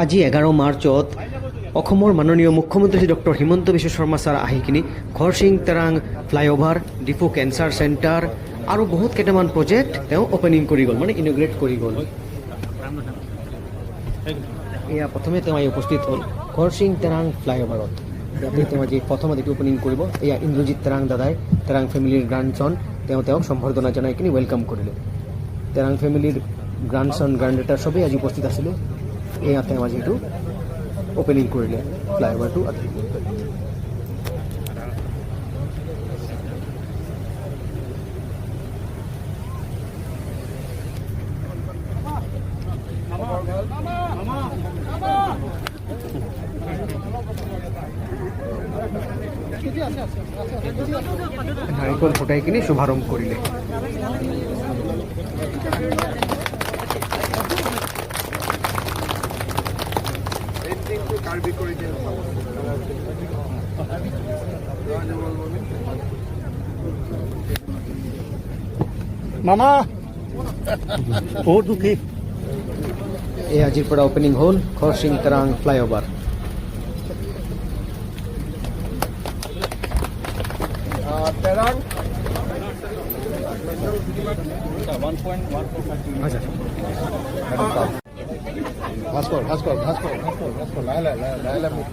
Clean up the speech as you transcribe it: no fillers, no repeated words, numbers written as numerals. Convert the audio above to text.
আজি 11 মাৰ্চত অসমৰ মাননীয় মুখ্যমন্ত্ৰী ডক্টৰ হিমন্ত বিশ্ব শৰ্মা ছাৰ আহি কিনি Khorsing Terang flyover Diphu cancer centre আৰু বহুত কেইটামান প্ৰজেক্ট তেওঁ অপেনিং কৰি গ'ল মানে ইনগ্ৰেট কৰি গ'ল। এয়া প্ৰথমে তেওঁ আহি উপস্থিত হ'ল খৰচিং তেৰাং ফ্লাইঅভাৰত। ইয়াতে তেওঁ আজি প্ৰথম এইটো অপেনিং কৰিব। এয়া ইন্দ্ৰজিৎ তেৰাং দাদাই তেৰাং ফেমিলিৰ গ্ৰাণ্ডছন তেওঁক সম্বৰ্ধনা জনাই কিনি ৱেলকাম কৰিলে। তেৰাং ফেমিলিৰ গ্ৰাণ্ডছন গ্ৰাণ্ডডাটাৰ চবেই আজি উপস্থিত আছিলে। এয়া তেওঁ আজি এইটো অপেনিং কৰিলে ফ্লাইঅভাৰটো। নাৰিকল ফুটাই কিনি শুভাৰম্ভ কৰিলে। মামা বহুত দুখী। এই আজিৰ পৰা অপেনিং হ'ল খৰচিং তেৰাং ফ্লাইঅভাৰ। তেৰাং ভাস্কৰ লাহে লাহে